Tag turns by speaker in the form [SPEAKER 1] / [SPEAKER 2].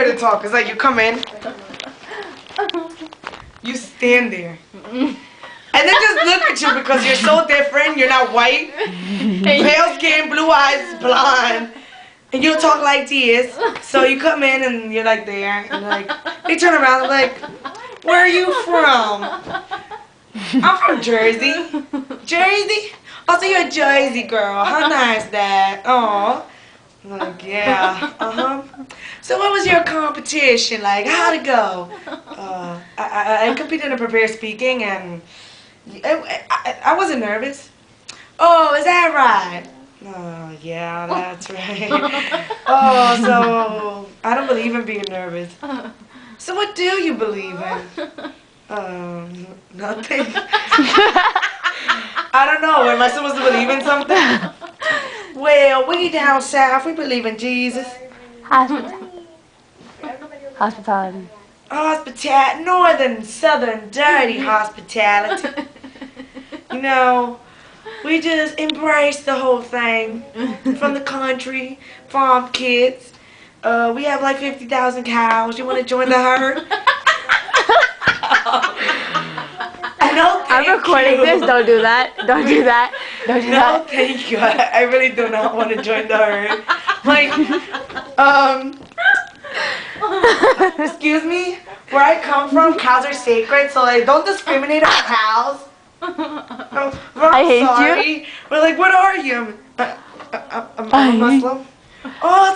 [SPEAKER 1] way to talk. It's like you come in, you stand there, and they just look at you because you're so different. You're not white, pale skin, blue eyes, blonde, and you talk like this. So you come in and you're like there, and like they turn around and like, where are you from? I'm from Jersey. Jersey? Oh, so you're a Jersey girl. How nice that. Oh. Like, yeah. Uh-huh. So what was your competition like? How'd it go? I competed in prepared speaking and I wasn't nervous. Oh, is that right? Oh, yeah, that's right. Oh, so I don't believe in being nervous. So what do you believe in? Nothing. I don't know. Am I supposed to believe in something? Well, we down south, we believe in Jesus.
[SPEAKER 2] Hospitality.
[SPEAKER 1] Hospitality, northern, southern, dirty hospitality. You know, we just embrace the whole thing. From the country, farm kids. We have like 50,000 cows. You want to join the herd? No,
[SPEAKER 2] I'm recording this. Don't do that. Don't do that. Don't do that.
[SPEAKER 1] No, thank you. I really do not want to join the herd. Like, excuse me, where I come from, cows are sacred, so like, don't discriminate on cows.
[SPEAKER 2] I hate
[SPEAKER 1] sorry.
[SPEAKER 2] you.
[SPEAKER 1] We're like, what are you? I'm a Muslim. Oh.